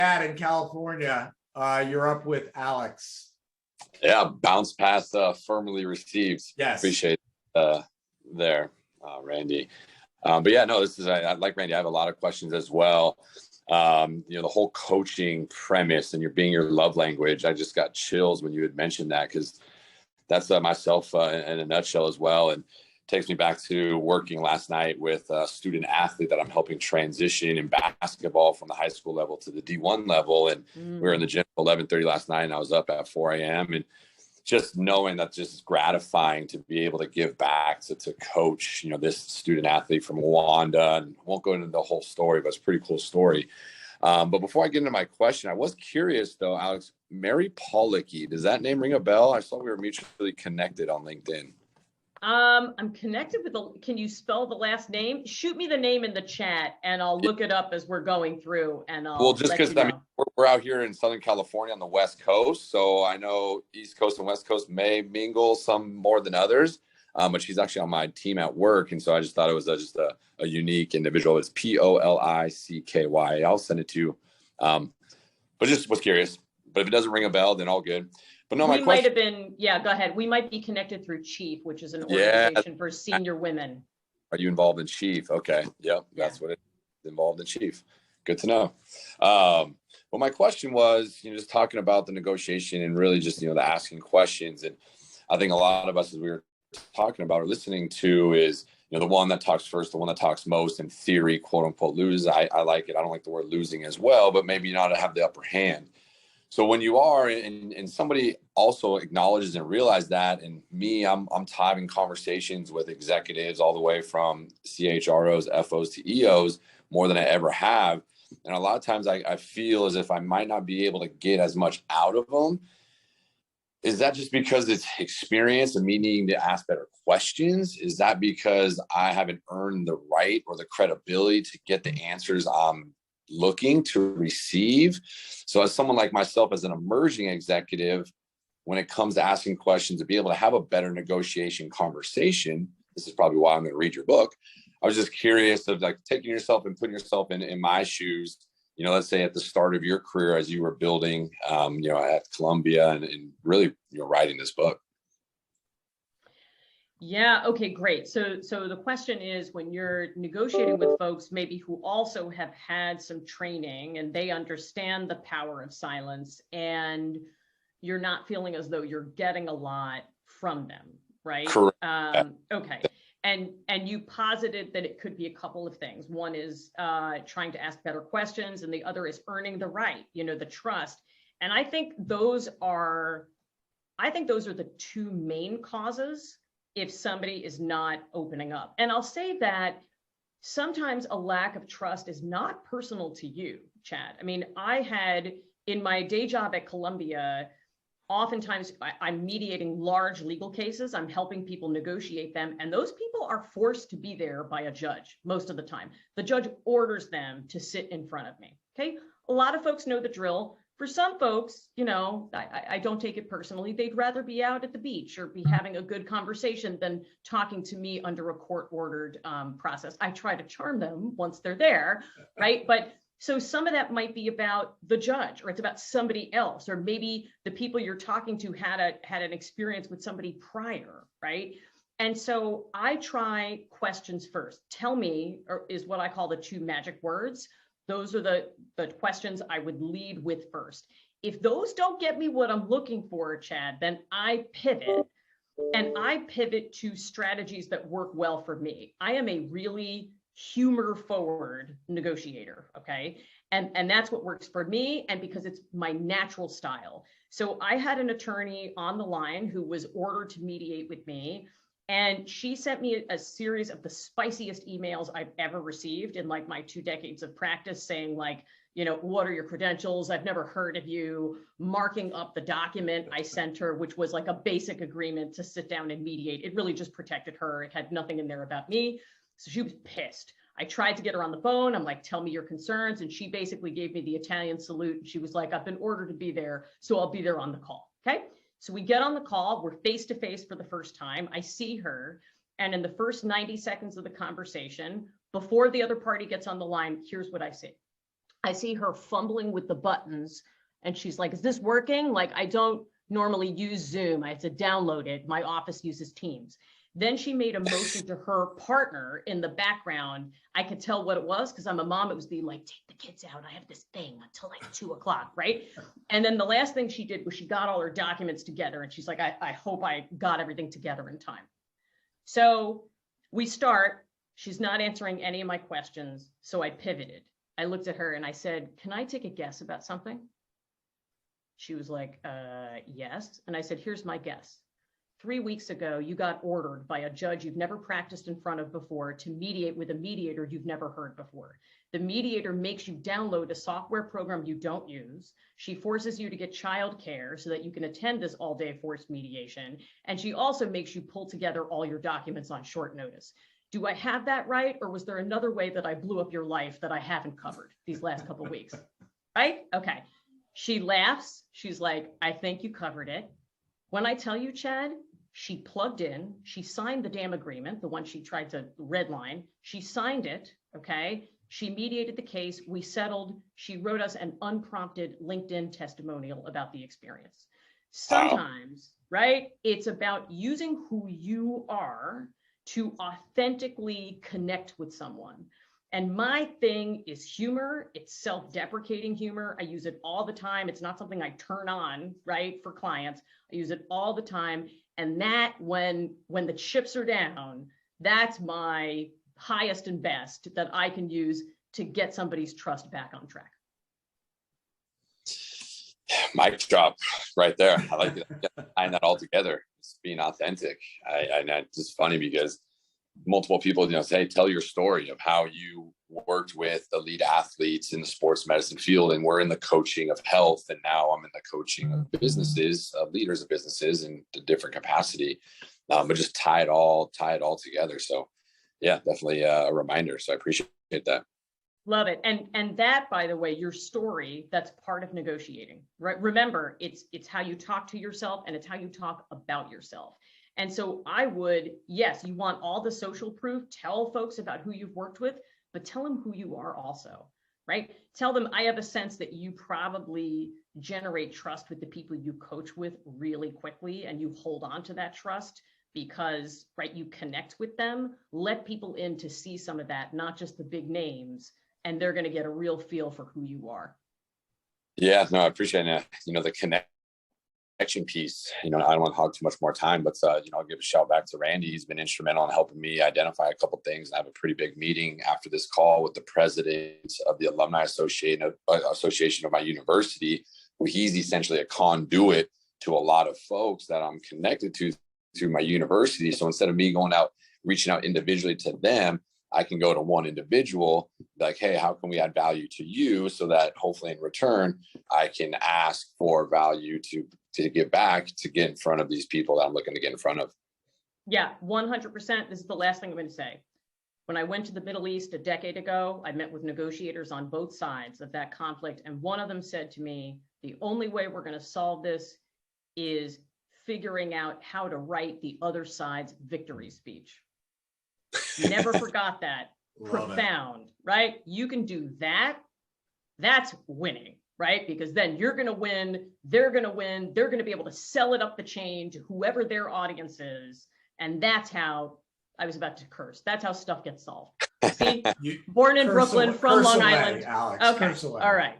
in California. You're up with Alex. Yeah, bounce pass firmly received. Yes. Appreciate there, Randy. But yeah, no, this is, I like Randy. I have a lot of questions as well. The whole coaching premise and you're being your love language. I just got chills when you had mentioned that, because that's myself in a nutshell as well. And takes me back to working last night with a student athlete that I'm helping transition in basketball from the high school level to the D1 level. And we were in the gym at 11:30 last night, and I was up at 4 a.m. And just knowing that just gratifying to be able to give back to coach, this student athlete from Rwanda. And I won't go into the whole story, but it's a pretty cool story. But before I get into my question, I was curious though, Alex, Mary Pollicky, does that name ring a bell? I saw we were mutually connected on LinkedIn. I'm connected with can you spell the last name? Shoot me the name in the chat and I'll look it up as we're going through, and I'll just because we're out here in Southern California on the West Coast, so I know East Coast and West Coast may mingle some more than others, but she's actually on my team at work, and so I just thought it was just a unique individual. It's Pollicky. I'll send it to you, but just was curious. But if it doesn't ring a bell, then all good. But no, we might have been, go ahead. We might be connected through Chief, which is an organization for senior women. Are you involved in Chief? Okay. Yep. That's what it's involved in Chief. Good to know. Well, my question was, just talking about the negotiation and really just, the asking questions. And I think a lot of us, as we were talking about or listening to, is, the one that talks first, the one that talks most, in theory, quote unquote, loses. I like it. I don't like the word losing as well, but maybe not to have the upper hand. So when you are, and somebody also acknowledges and realizes that, and me, I'm having conversations with executives all the way from CHROs, FOs to EOs more than I ever have. And a lot of times I feel as if I might not be able to get as much out of them. Is that just because it's experience and me needing to ask better questions? Is that because I haven't earned the right or the credibility to get the answers I'm looking to receive? So as someone like myself, as an emerging executive, when it comes to asking questions, to be able to have a better negotiation conversation, this is probably why I'm going to read your book. I was just curious of taking yourself and putting yourself in my shoes, let's say at the start of your career as you were building, at Columbia and really, writing this book. Yeah. Okay, great. So the question is, when you're negotiating with folks, maybe who also have had some training and they understand the power of silence, and you're not feeling as though you're getting a lot from them, right? Correct. Okay. And you posited that it could be a couple of things. One is trying to ask better questions, and the other is earning the right, the trust. And I think those are the two main causes if somebody is not opening up. And I'll say that sometimes a lack of trust is not personal to you, Chad. I mean, I had, in my day job at Columbia, oftentimes I'm mediating large legal cases. I'm helping people negotiate them. And those people are forced to be there by a judge most of the time. The judge orders them to sit in front of me. Okay. A lot of folks know the drill. For some folks, I don't take it personally. They'd rather be out at the beach or be having a good conversation than talking to me under a court-ordered process. I try to charm them once they're there, right? But so some of that might be about the judge, or it's about somebody else, or maybe the people you're talking to had an experience with somebody prior, right? And so I try questions first. Tell me, or is what I call the two magic words. Those are the questions I would lead with first. If those don't get me what I'm looking for, Chad, then I pivot, and I pivot to strategies that work well for me. I am a really humor forward negotiator. Okay. And that's what works for me. And because it's my natural style. So I had an attorney on the line who was ordered to mediate with me. And she sent me a series of the spiciest emails I've ever received in my 2 decades of practice, saying what are your credentials? I've never heard of you. Marking up the document I sent her, which was like a basic agreement to sit down and mediate. It really just protected her. It had nothing in there about me. So she was pissed. I tried to get her on the phone. I'm like, tell me your concerns. And she basically gave me the Italian salute. And she was like, I've been ordered to be there, so I'll be there on the call. Okay. So we get on the call, we're face to face for the first time. I see her. And in the first 90 seconds of the conversation, before the other party gets on the line, here's what I say. I see her fumbling with the buttons and she's like, is this working? Like, I don't normally use Zoom. I have to download it. My office uses Teams. Then she made a motion to her partner in the background. I could tell what it was because I'm a mom. It was the like, take the kids out. I have this thing until like 2 o'clock, right? And then the last thing she did was she got all her documents together and she's like, I hope I got everything together in time. So we start, she's not answering any of my questions. So I pivoted. I looked at her and I said, can I take a guess about something? She was like, yes. And I said, here's my guess. 3 weeks ago, you got ordered by a judge you've never practiced in front of before to mediate with a mediator you've never heard before. The mediator makes you download a software program you don't use. She forces you to get childcare so that you can attend this all-day forced mediation. And she also makes you pull together all your documents on short notice. Do I have that right? Or was there another way that I blew up your life that I haven't covered these last couple of weeks? Right? Okay. She laughs. She's like, I think you covered it. When I tell you, Chad, she plugged in, she signed the damn agreement, the one she tried to redline. She signed it, okay? She mediated the case. We settled. She wrote us an unprompted LinkedIn testimonial about the experience. Sometimes, right, it's about using who you are to authentically connect with someone. And my thing is humor. It's self-deprecating humor. I use it all the time. It's not something I turn on, right, for clients. I use it all the time. And that when the chips are down, that's my highest and best that I can use to get somebody's trust back on track. Mic drop right there. I like tying that all together. It's being authentic. And it's just funny because multiple people, say, tell your story of how you worked with elite athletes in the sports medicine field, and we're in the coaching of health, and now I'm in the coaching of businesses, of leaders of businesses in a different capacity, but just tie it all together. So yeah, definitely a reminder. So I appreciate that. Love it. And that, by the way, your story, that's part of negotiating, right? Remember, it's how you talk to yourself and it's how you talk about yourself. And so I would, yes, you want all the social proof, tell folks about who you've worked with, but tell them who you are also, right? Tell them, I have a sense that you probably generate trust with the people you coach with really quickly, and you hold on to that trust because, right, you connect with them. Let people in to see some of that, not just the big names, and they're going to get a real feel for who you are. Yeah, no, I appreciate it. The connection piece, I don't want to hog too much more time, but I'll give a shout back to Randy. He's been instrumental in helping me identify a couple of things. I have a pretty big meeting after this call with the president of the Alumni Association of my university, who he's essentially a conduit to a lot of folks that I'm connected to through my university. So instead of me going out, reaching out individually to them, I can go to one individual, like, hey, how can we add value to you, so that hopefully in return, I can ask for value to give back, to get in front of these people that I'm looking to get in front of. Yeah, 100%. This is the last thing I'm going to say. When I went to the Middle East a decade ago, I met with negotiators on both sides of that conflict. And one of them said to me, the only way we're going to solve this is figuring out how to write the other side's victory speech. Never forgot that. Profound, right? You can do that. That's winning, right? Because then you're going to win. They're going to win. They're going to be able to sell it up the chain to whoever their audience is. And that's how, I was about to curse, that's how stuff gets solved. See, born in Brooklyn, from Long Island. Alex, okay, all right.